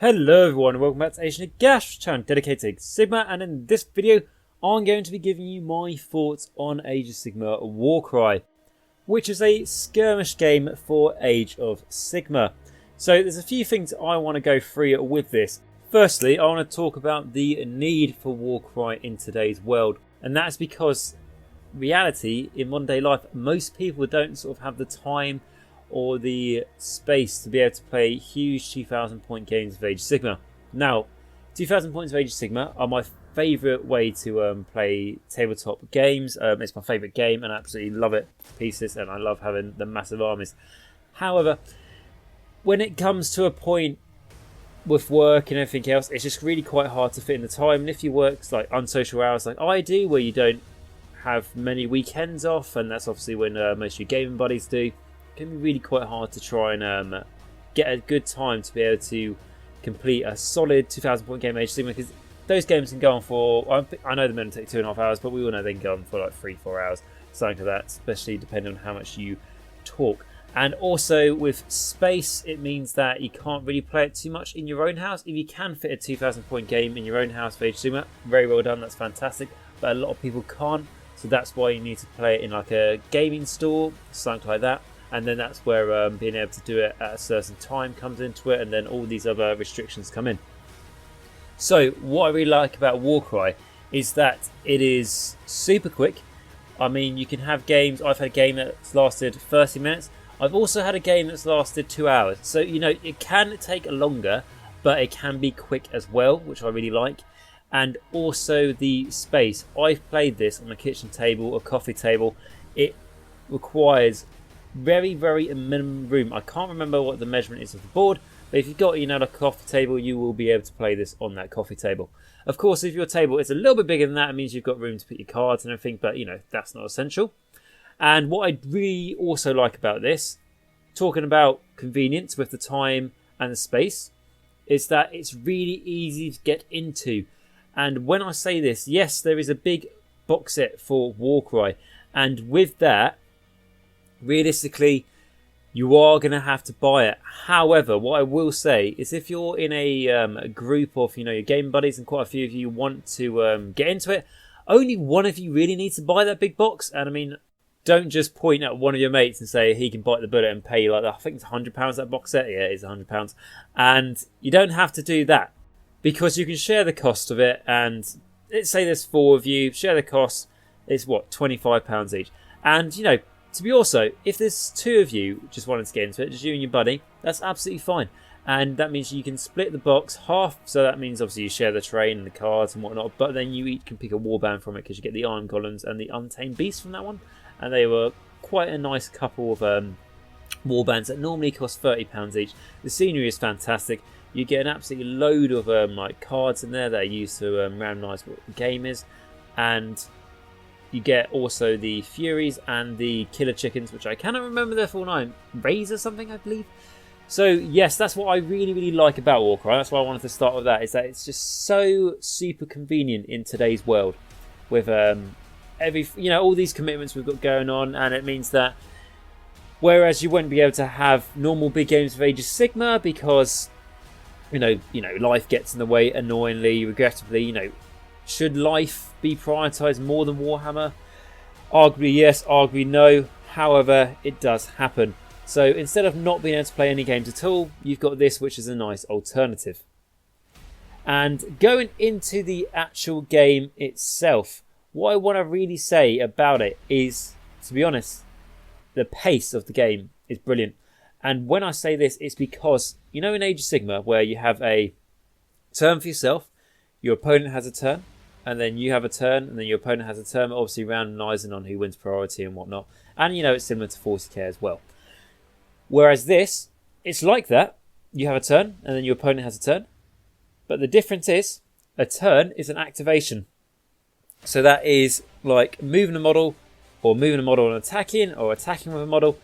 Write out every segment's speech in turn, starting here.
Hello everyone and welcome back to Asian Gash channel dedicated to Sigmar, and in this video I'm going to be giving you my thoughts on Age of Sigmar Warcry, which is a skirmish game for Age of Sigmar. So there's a few things I want to go through with this. Firstly, I want to talk about the need for Warcry in today's world, and that's because reality in modern day life, most people don't sort of have the time or the space to be able to play huge 2,000 point games of Age of Sigmar. Now, 2,000 points of Age of Sigmar are my favourite way to play tabletop games. It's my favourite game and I absolutely love it to pieces, and I love having the massive armies. However, when it comes to a point with work and everything else, it's just really quite hard to fit in the time. And if you work like unsocial hours like I do, where you don't have many weekends off, and that's obviously when most of your gaming buddies do, it can be really quite hard to try and get a good time to be able to complete a solid 2,000 point game of Age of Sigmar, because those games can go on for, I know the men take 2.5 hours, but we all know they can go on for like 3-4 hours, something like that, especially depending on how much you talk. And also with space, it means that you can't really play it too much in your own house. If you can fit a 2,000 point game in your own house for Age of Sigmar, very well done, that's fantastic, but a lot of people can't, so that's why you need to play it in like a gaming store, something like that. And then that's where being able to do it at a certain time comes into it, and then all these other restrictions come in. So what I really like about Warcry is that it is super quick. I mean, you can have games, I've had a game that's lasted 30 minutes. I've also had a game that's lasted 2 hours. So, you know, it can take longer, but it can be quick as well, which I really like. And also the space. I've played this on a kitchen table, a coffee table. It requires very minimum room. I can't remember what the measurement is of the board, but if you've got, you know, like a coffee table, you will be able to play this on that coffee table. Of course, if your table is a little bit bigger than that, it means you've got room to put your cards and everything, but you know, that's not essential. And what I really also like about this, talking about convenience with the time and the space, is that it's really easy to get into. And when I say this, yes, there is a big box set for Warcry, and with that, realistically, you are going to have to buy it. However, what I will say is if you're in a group of, you know, your game buddies, and quite a few of you want to get into it, only one of you really needs to buy that big box. And I mean, don't just point at one of your mates and say he can bite the bullet and pay like, I think it's £100 that box set. Yeah, it is £100. And you don't have to do that, because you can share the cost of it. And let's say there's 4 of you, share the cost. It's what, £25 each. And you know, to be also, if there's 2 of you just wanting to get into it, just you and your buddy, that's absolutely fine. And that means you can split the box half, so that means obviously you share the train and the cards and whatnot, but then you each can pick a warband from it, because you get the Iron Golems and the Untamed Beast from that one. And they were quite a nice couple of warbands that normally cost £30 each. The scenery is fantastic. You get an absolute load of like cards in there that are used to randomise what the game is. And you get also the Furies and the Killer Chickens, which I cannot remember their full name. Razor something, I believe. So yes, that's what I really like about Warcry. That's why I wanted to start with that, is that it's just so super convenient in today's world with all these commitments we've got going on, and it means that whereas you wouldn't be able to have normal big games of Age of Sigmar because you know life gets in the way, annoyingly, regrettably, you know, should life be prioritised more than Warhammer? Arguably yes, arguably no. However, it does happen. So instead of not being able to play any games at all, you've got this, which is a nice alternative. And going into the actual game itself, what I want to really say about it is, to be honest, the pace of the game is brilliant. And when I say this, it's because, you know, in Age of Sigmar, where you have a turn for yourself, your opponent has a turn, and then you have a turn, and then your opponent has a turn, obviously randomising on who wins priority and whatnot. And, you know, it's similar to 40k as well. Whereas this, it's like that. You have a turn, and then your opponent has a turn. But the difference is, a turn is an activation. So that is like moving a model, or moving a model and attacking, or attacking with a model,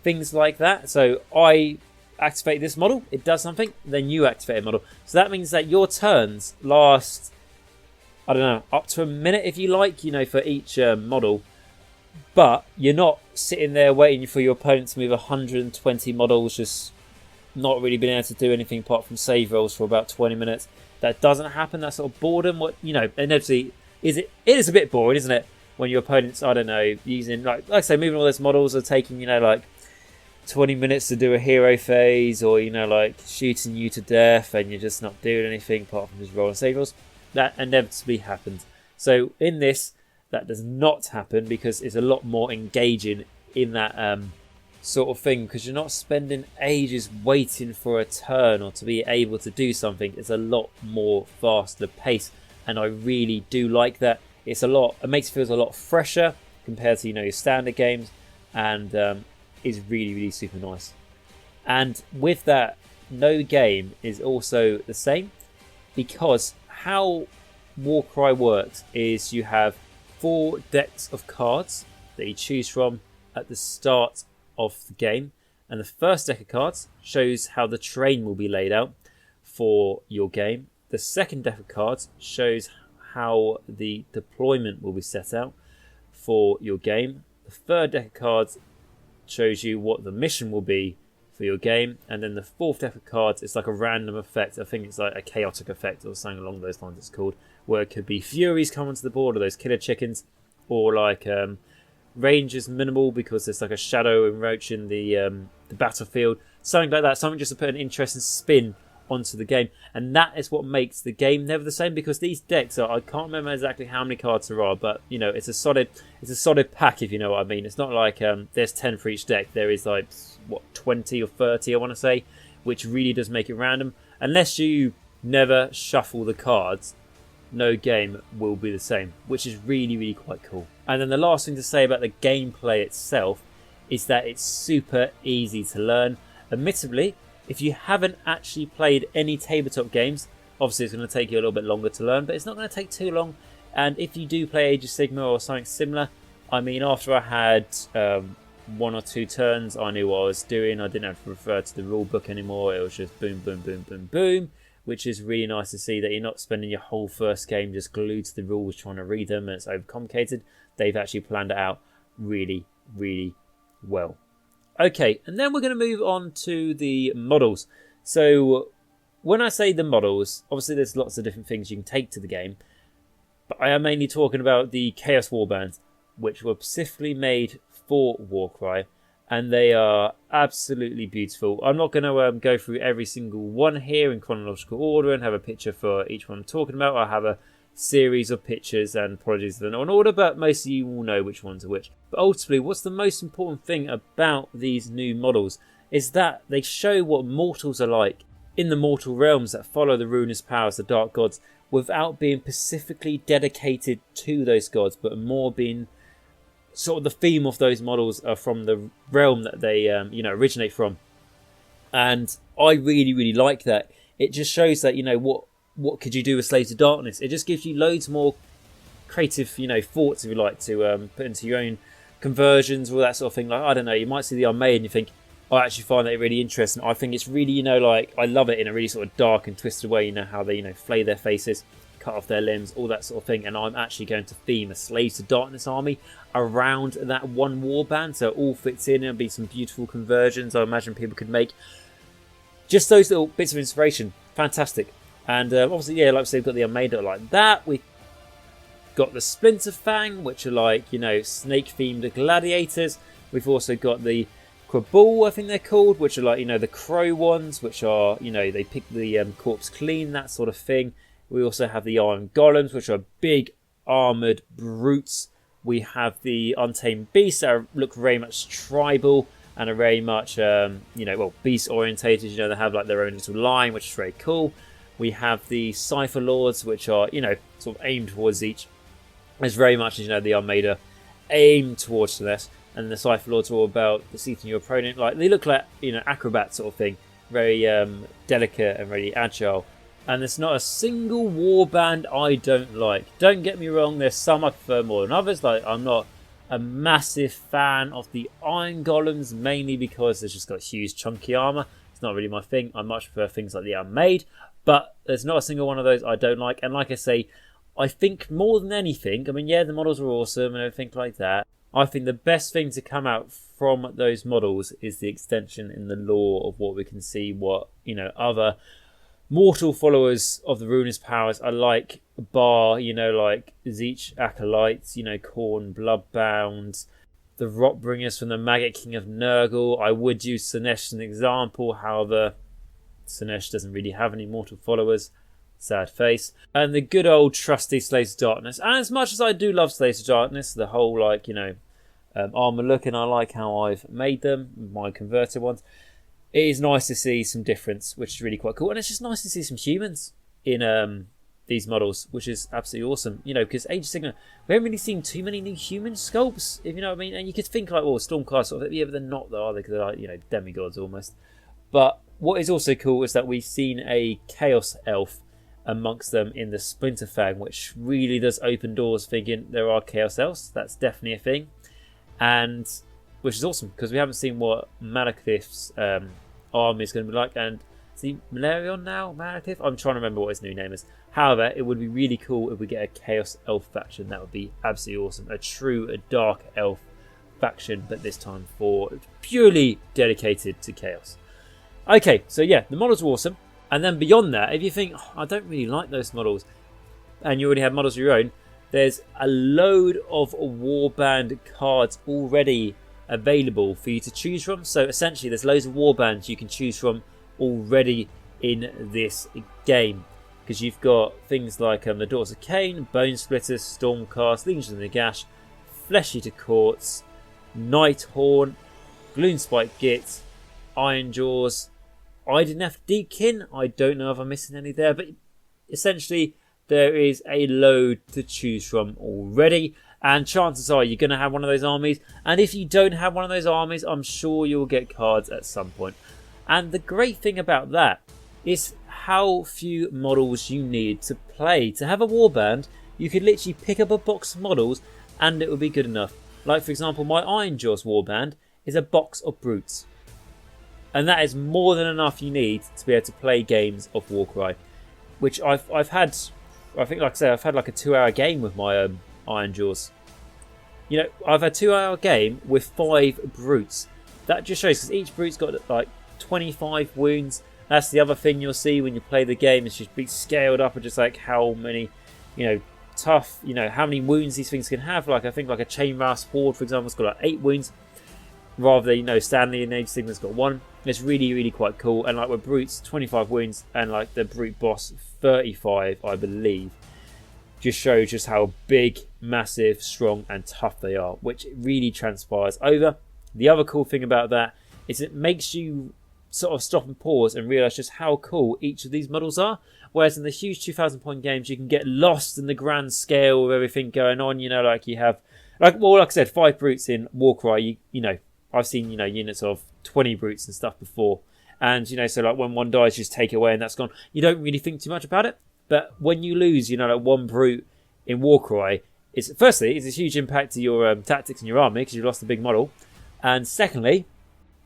things like that. So I activate this model, it does something, then you activate a model. So that means that your turns last, I don't know, up to a minute if you like, you know, for each model. But you're not sitting there waiting for your opponent to move 120 models just not really been able to do anything apart from save rolls for about 20 minutes. That doesn't happen. That sort of boredom, inevitably it is a bit boring, isn't it? When your opponents, I don't know, using like I say, moving all those models are taking, like 20 minutes to do a hero phase, or like shooting you to death, and you're just not doing anything apart from just rolling save rolls. That inevitably happens. So in this, that does not happen because it's a lot more engaging in that sort of thing, because you're not spending ages waiting for a turn or to be able to do something. It's a lot more faster pace, and I really do like that. It makes it feel a lot fresher compared to your standard games, and is really, really super nice. And with that, no game is also the same, because how Warcry works is you have 4 decks of cards that you choose from at the start of the game, and the first deck of cards shows how the terrain will be laid out for your game. The second deck of cards shows how the deployment will be set out for your game. The third deck of cards shows you what the mission will be for your game, and then the fourth deck of cards is like a random effect. I think it's like a chaotic effect or something along those lines it's called, where it could be Furies coming to the board, or those killer chickens, or like range is minimal because there's like a shadow encroaching the battlefield, something like that, something just to put an interesting spin onto the game. And that is what makes the game never the same, because these decks are, I can't remember exactly how many cards there are, but it's a solid pack, if you know what I mean. It's not like there's 10 for each deck. There is like 20 or 30, I want to say, which really does make it random. Unless you never shuffle the cards, no game will be the same, which is really, really quite cool. And then the last thing to say about the gameplay itself is that it's super easy to learn. Admittedly, if you haven't actually played any tabletop games, obviously it's going to take you a little bit longer to learn, but it's not going to take too long. And if you do play Age of Sigmar or something similar, I mean, after I had 1 or 2 turns, I knew what I was doing. I didn't have to refer to the rule book anymore. It was just boom, boom, boom, boom, boom, which is really nice to see, that you're not spending your whole first game just glued to the rules trying to read them and it's overcomplicated. They've actually planned it out really, really well. Okay, and then we're going to move on to the models. So when I say the models, obviously there's lots of different things you can take to the game, but I am mainly talking about the Chaos Warbands, which were specifically made for Warcry, and they are absolutely beautiful. I'm not going to go through every single one here in chronological order and have a picture for each one I'm talking about. I have a series of pictures, and apologies they're not in order, but most of you will know which ones are which. But ultimately, what's the most important thing about these new models is that they show what mortals are like in the mortal realms that follow the ruinous powers, the dark gods, without being specifically dedicated to those gods, but more being sort of the theme of those models are from the realm that they originate from. And I really, really like that. It just shows that, what could you do with Slaves of Darkness? It just gives you loads more creative, thoughts, if you like, to put into your own conversions, all that sort of thing. Like, I don't know, you might see the Armade and you think, I actually find that really interesting. I think it's really, I love it in a really sort of dark and twisted way, how they, flay their faces, cut off their limbs, all that sort of thing. And I'm actually going to theme a Slaves of Darkness army around that one warband, so it all fits in. There'll be some beautiful conversions I imagine people could make. Just those little bits of inspiration, fantastic. And obviously, like I said, we've got the Armada like that. We've got the Splinter Fang, which are like, snake-themed gladiators. We've also got the Quabul, I think they're called, which are like, the crow ones, which are, they pick the corpse clean, that sort of thing. We also have the Iron Golems, which are big armoured brutes. We have the Untamed Beasts that look very much tribal and are very much, beast orientated. They have like their own little line, which is very cool. We have the Cypher Lords, which are, sort of aimed towards each. It's very much, the Armada aimed towards Celeste. And the Cypher Lords are all about deceiving your opponent. Like, they look like, acrobat sort of thing. Very delicate and very agile. And there's not a single warband I don't like. Don't get me wrong, there's some I prefer more than others. Like, I'm not a massive fan of the Iron Golems, mainly because they've just got huge chunky armour. It's not really my thing. I much prefer things like the Armade. But there's not a single one of those I don't like. And like I say, I think more than anything, the models are awesome and everything like that. I think the best thing to come out from those models is the extension in the lore of what we can see, what, other mortal followers of the Ruinous Powers are like, bar, like Tzeentch Acolytes, Khorne Bloodbound, the Rotbringers from the Maggot King of Nurgle. I would use Slaanesh as an example, however, Slaanesh doesn't really have any mortal followers. Sad face. And the good old trusty Slaves of Darkness. And as much as I do love Slaves of Darkness, the whole, armor look, and I like how I've made them, my converted ones, it is nice to see some difference, which is really quite cool. And it's just nice to see some humans in these models, which is absolutely awesome. Because Age of Sigmar, we haven't really seen too many new human sculpts, if you know what I mean. And you could think Stormcast sort of, yeah, but they're not though, are they? Because they're like, demigods almost. But what is also cool is that we've seen a Chaos Elf amongst them in the Splinterfang, which really does open doors, thinking there are Chaos Elves. That's definitely a thing. And which is awesome, because we haven't seen what Malekith's army is going to be like. And is he Malerion now? Malekith? I'm trying to remember what his new name is. However, it would be really cool if we get a Chaos Elf faction. That would be absolutely awesome. A Dark Elf faction, but this time purely dedicated to Chaos. Okay, so yeah, the models are awesome. And then beyond that, if you think, I don't really like those models, and you already have models of your own, there's a load of warband cards already available for you to choose from. So essentially, there's loads of warbands you can choose from already in this game. Because you've got things like the Daughters of Khaine, Bone Splitters, Stormcast, Legions of Nagash, Flesh-Eater Courts, Nighthorn, Gloomspike Git, Ironjaws, Idoneth Deepkin. I don't know if I'm missing any there, but essentially there is a load to choose from already, and chances are you're going to have one of those armies, and if you don't have one of those armies, I'm sure you'll get cards at some point. And the great thing about that is how few models you need to play. To have a warband, you could literally pick up a box of models and it would be good enough. Like, for example, my Ironjaws warband is a box of brutes. And that is more than enough you need to be able to play games of Warcry. Which I've had, I think, like I say, I've had like a 2-hour game with my Ironjaws. I've had a 2-hour game with 5 brutes. That just shows, because each brute's got like 25 wounds. That's the other thing you'll see when you play the game. It's just be scaled up, and just like how many, tough, how many wounds these things can have. Like I think like a Chainmask Horde, for example, has got like 8 wounds. Rather than, Stanley and Age Sigmar's got 1. It's really, really quite cool. And like with brutes, 25 wounds, and like the brute boss, 35, I believe. Just shows just how big, massive, strong, and tough they are, which really transpires over. The other cool thing about that is it makes you sort of stop and pause and realise just how cool each of these models are. Whereas in the huge 2,000 point games, you can get lost in the grand scale of everything going on. Like you have, like I said, 5 brutes in Warcry. I've seen, units of 20 brutes and stuff before. And, so like when one dies, you just take it away and that's gone. You don't really think too much about it. But when you lose, like 1 brute in Warcry, it's a huge impact to your tactics and your army because you've lost a big model. And secondly,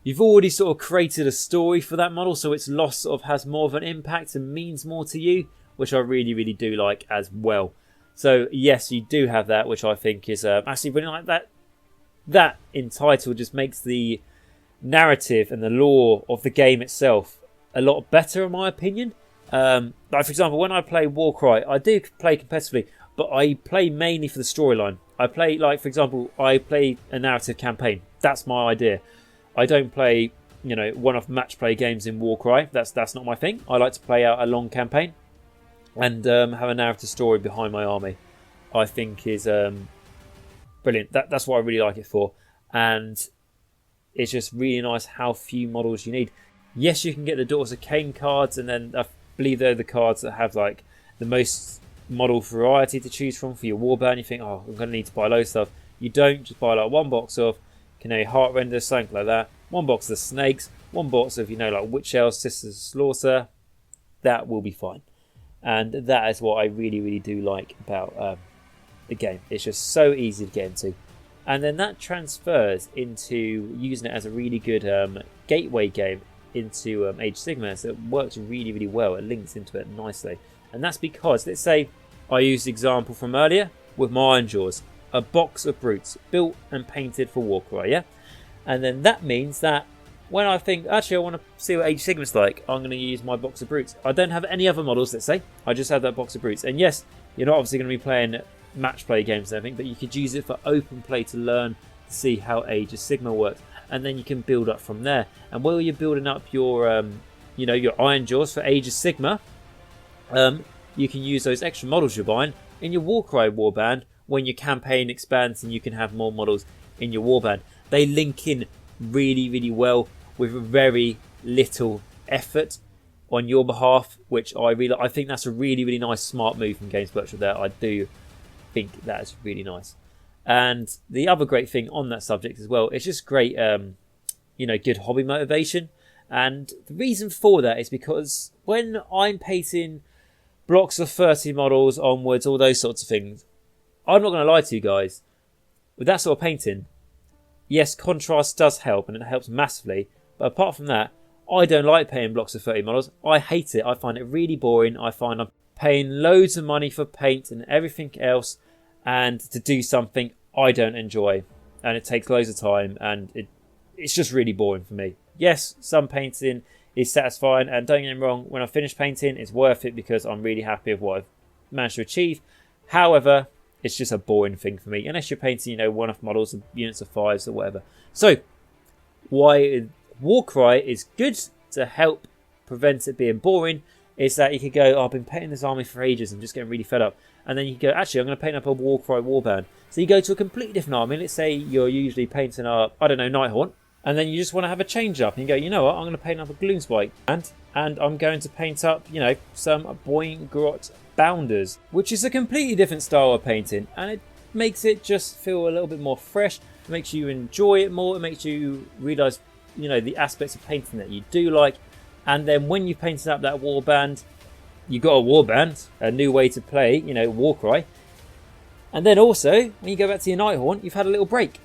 you've already sort of created a story for that model, so its loss sort of has more of an impact and means more to you, which I really, really do like as well. So yes, you do have that, which I think is actually really like that. That in title just makes the narrative and the lore of the game itself a lot better, in my opinion. Like for example, when I play Warcry, I do play competitively, but I play mainly for the storyline. I play, like for example, I play a narrative campaign. That's my idea. I don't play, one-off match play games in Warcry. That's not my thing. I like to play out a long campaign and have a narrative story behind my army. I think is brilliant. That's what I really like it for. And it's just really nice how few models you need. Yes, you can get the Daughters of Khaine cards, and then I believe they're the cards that have like the most model variety to choose from for your warband. You think, I'm going to need to buy loads of stuff. You don't. Just buy like 1 box of Canary Heartrender, something like that. 1 box of snakes. 1 box of, like Witch Elves, Sisters of Slaughter. That will be fine. And that is what I really, really do like about the game. It's just so easy to get into. And then that transfers into using it as a really good gateway game into Age of Sigmar. So it works really, really well. It links into it nicely. And that's because, let's say I used the example from earlier with my Ironjaws. a box of brutes built and painted for Warcry, yeah? And then that means that when I think, actually, I want to see what Age of Sigmar's like, I'm going to use my box of brutes. I don't have any other models, let's say. I just have that box of brutes. And yes, you're not obviously going to be playing match play games and everything, but you could use it for open play to learn to see how Age of Sigmar works. And then you can build up from there. And while you're building up your, your Ironjawz for Age of Sigmar, you can use those extra models you're buying in your Warcry warband when your campaign expands and you can have more models in your warband. They link in really, really well with very little effort on your behalf, which I think that's a really, really nice, smart move from Games Workshop there. I do think that is really nice. And the other great thing on that subject as well, it's just great, good hobby motivation. And the reason for that is because when I'm painting blocks of 30 models onwards, all those sorts of things, I'm not going to lie to you guys, with that sort of painting, yes, contrast does help, and it helps massively. But apart from that, I don't like painting blocks of 30 models. I hate it. I find it really boring. I find I'm paying loads of money for paint and everything else, and to do something I don't enjoy. And it takes loads of time, and it's just really boring for me. Yes, some painting is satisfying, and don't get me wrong, when I finish painting, it's worth it because I'm really happy with what I've managed to achieve. However, it's just a boring thing for me, unless you're painting, one-off models and units of 5s or whatever. So, why Warcry is good to help prevent it being boring is that you could go, I've been painting this army for ages, I'm just getting really fed up. And then you go, actually, I'm going to paint up a Warcry warband. So you go to a completely different army. Let's say you're usually painting up, Nighthaunt, and then you just want to have a change up. And you go, you know what, I'm going to paint up a Gloomspike. And I'm going to paint up, some Boyne-Grot Bounders, which is a completely different style of painting. And it makes it just feel a little bit more fresh. It makes you enjoy it more. It makes you realise, the aspects of painting that you do like. And then when you've painted up that warband, you've got a warband, a new way to play, Warcry. And then also, when you go back to your Nighthaunt, you've had a little break.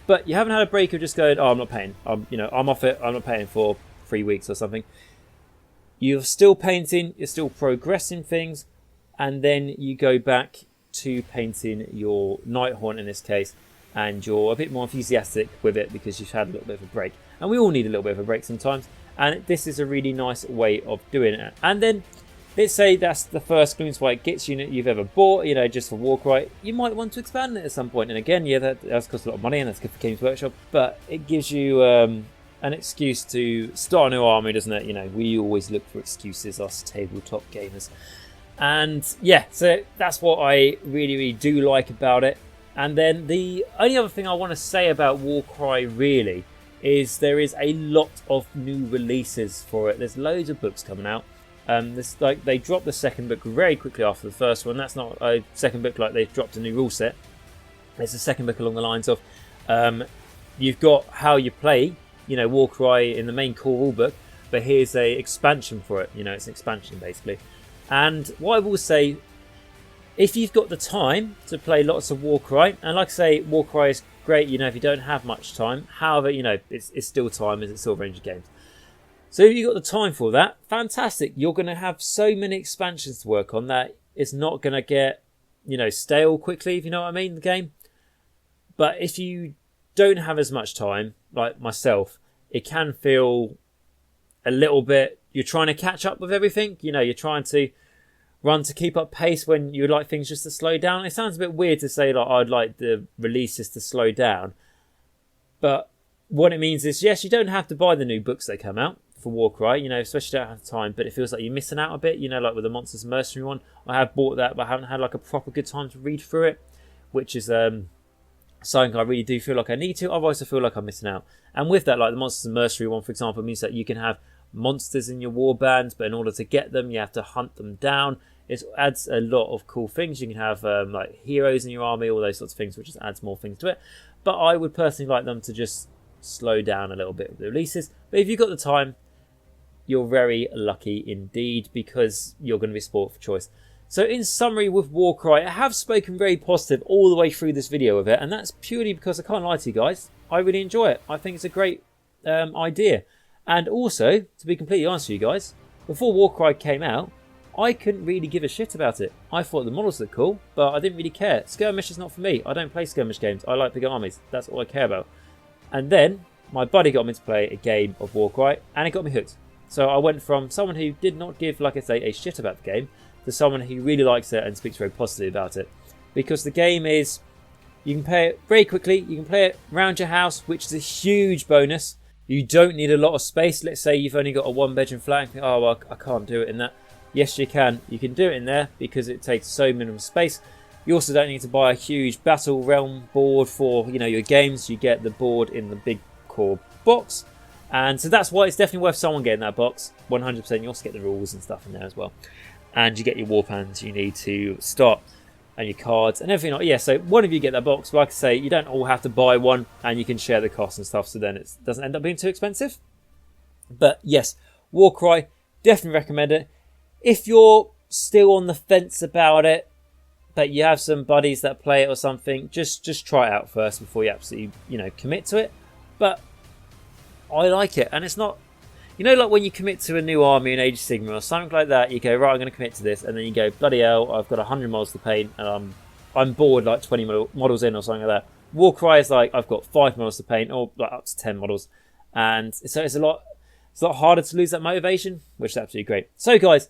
But you haven't had a break of just going, I'm not painting. I'm off it. I'm not painting for 3 weeks or something. You're still painting. You're still progressing things. And then you go back to painting your Nighthaunt in this case. And you're a bit more enthusiastic with it because you've had a little bit of a break. And we all need a little bit of a break sometimes. And this is a really nice way of doing it. And then, let's say that's the first Gloomspike Gitz unit you've ever bought, just for Warcry. You might want to expand it at some point. And again, yeah, that does cost a lot of money and that's good for Games Workshop. But it gives you an excuse to start a new army, doesn't it? We always look for excuses, us tabletop gamers. And yeah, so that's what I really, really do like about it. And then the only other thing I want to say about Warcry really is there is a lot of new releases for it. There's loads of books coming out. They dropped the second book very quickly after the first one. That's not a second book like they've dropped a new rule set. It's a second book along the lines of you've got how you play, Warcry in the main core rule book, but here's a expansion for it. It's an expansion basically. And what I will say, if you've got the time to play lots of Warcry, and like I say, Warcry is great, if you don't have much time. However, it's still time as it's still a range of games. So if you've got the time for that, fantastic. You're going to have so many expansions to work on that it's not going to get, stale quickly, if you know what I mean, the game. But if you don't have as much time, like myself, it can feel a little bit, you're trying to catch up with everything. You're trying to run to keep up pace when you would like things just to slow down. It sounds a bit weird to say like I'd like the releases to slow down, but what it means is yes, you don't have to buy the new books that come out for Warcry, especially if you don't have time, but it feels like you're missing out a bit, like with the Monsters Mercenary one. I have bought that, but I haven't had like a proper good time to read through it, which is something I really do feel like I need to. Otherwise I feel like I'm missing out. And with that, like the Monsters Mercenary one, for example, means that you can have monsters in your warbands, but in order to get them, you have to hunt them down. It adds a lot of cool things. You can have like heroes in your army, all those sorts of things, which just adds more things to it. But I would personally like them to just slow down a little bit with the releases. But if you've got the time, you're very lucky indeed, because you're going to be spoiled for choice. So in summary with Warcry, I have spoken very positive all the way through this video of it, and that's purely because I can't lie to you guys, I really enjoy it. I think it's a great idea. And also, to be completely honest with you guys, before Warcry came out, I couldn't really give a shit about it. I thought the models looked cool, but I didn't really care. Skirmish is not for me. I don't play skirmish games. I like big armies. That's all I care about. And then my buddy got me to play a game of Warcry, and it got me hooked. So I went from someone who did not give, like I say, a shit about the game, to someone who really likes it and speaks very positively about it. Because the game is, you can play it very quickly. You can play it around your house, which is a huge bonus. You don't need a lot of space. Let's say you've only got a 1-bedroom flat. Oh, well, I can't do it in that. Yes, you can. You can do it in there because it takes so minimum space. You also don't need to buy a huge Battle Realm board for, you know, your games. You get the board in the big core box. And so that's why it's definitely worth someone getting that box. 100%. You also get the rules and stuff in there as well. And you get your war plans you need to start. And your cards and everything. Yeah, so one of you get that box. Like I say, you don't all have to buy one. And you can share the costs and stuff. So then it doesn't end up being too expensive. But yes, Warcry. Definitely recommend it. If you're still on the fence about it, but you have some buddies that play it or something, just try it out first before you absolutely, you know, commit to it. But I like it, and it's not, you know, like when you commit to a new army in Age of Sigmar or something like that, you go, right, I'm going to commit to this, and then you go, bloody hell, I've got 100 models to paint, and I'm bored like 20 models in or something like that. Warcry is like, I've got 5 models to paint, or like up to 10 models, and so it's a lot harder to lose that motivation, which is absolutely great. So guys,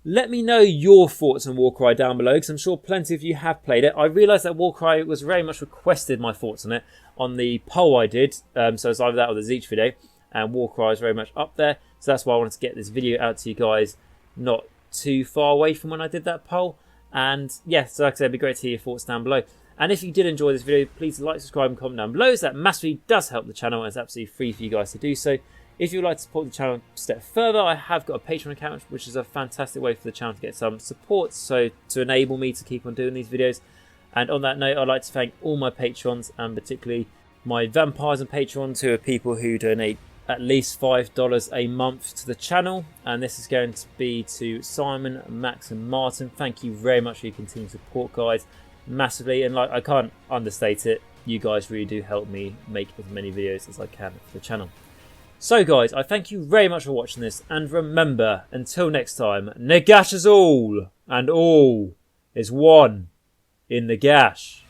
let me know your thoughts on Warcry down below, because I'm sure plenty of you have played it. I realised that Warcry was very much requested, my thoughts on it, on the poll I did. So it's either that or the Zeech video, and Warcry is very much up there. So that's why I wanted to get this video out to you guys not too far away from when I did that poll. And yeah, so like I said, it'd be great to hear your thoughts down below. And if you did enjoy this video, please like, subscribe and comment down below, as that massively does help the channel, and it's absolutely free for you guys to do so. If you would like to support the channel a step further, I have got a Patreon account, which is a fantastic way for the channel to get some support, so to enable me to keep on doing these videos. And on that note, I'd like to thank all my patrons, and particularly my vampires and patrons, who are people who donate at least $5 a month to the channel. And this is going to be to Simon, Max and Martin. Thank you very much for your continued support, guys, massively. And like, I can't understate it, you guys really do help me make as many videos as I can for the channel. So guys, I thank you very much for watching this, and remember, until next time, Nagash is all, and all is one in Nagash.